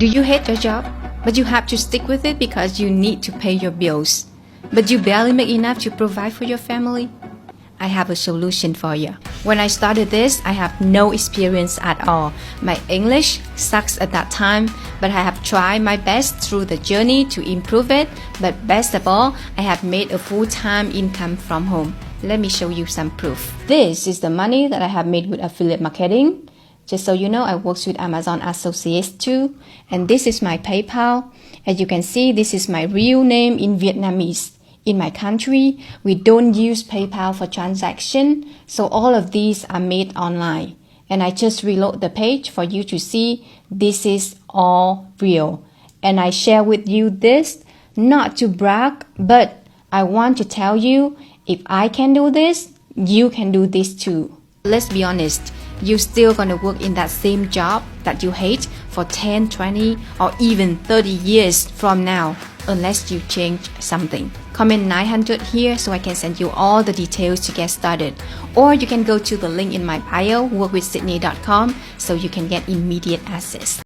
Do you hate your job, but you have to stick with it because you need to pay your bills, but you barely make enough to provide for your family? I have a solution for you. When I started this, I have no experience at all. My English sucks at that time, but I have tried my best through the journey to improve it. But best of all, I have made a full-time income from home. Let me show you some proof. This is the money that I have made with affiliate marketing. Just so you know, I work with Amazon Associates too. And this is my PayPal. As you can see, this is my real name in Vietnamese. In my country, we don't use PayPal for transaction, so all of these are made online. And I just reload the page for you to see this is all real. And I share with you this, not to brag, but I want to tell you, if I can do this, you can do this too. Let's be honest, you're still gonna work in that same job that you hate for 10, 20, or even 30 years from now, unless you change something. Comment 900 here so I can send you all the details to get started. Or you can go to the link in my bio, WorkWithSydney.com, so you can get immediate access.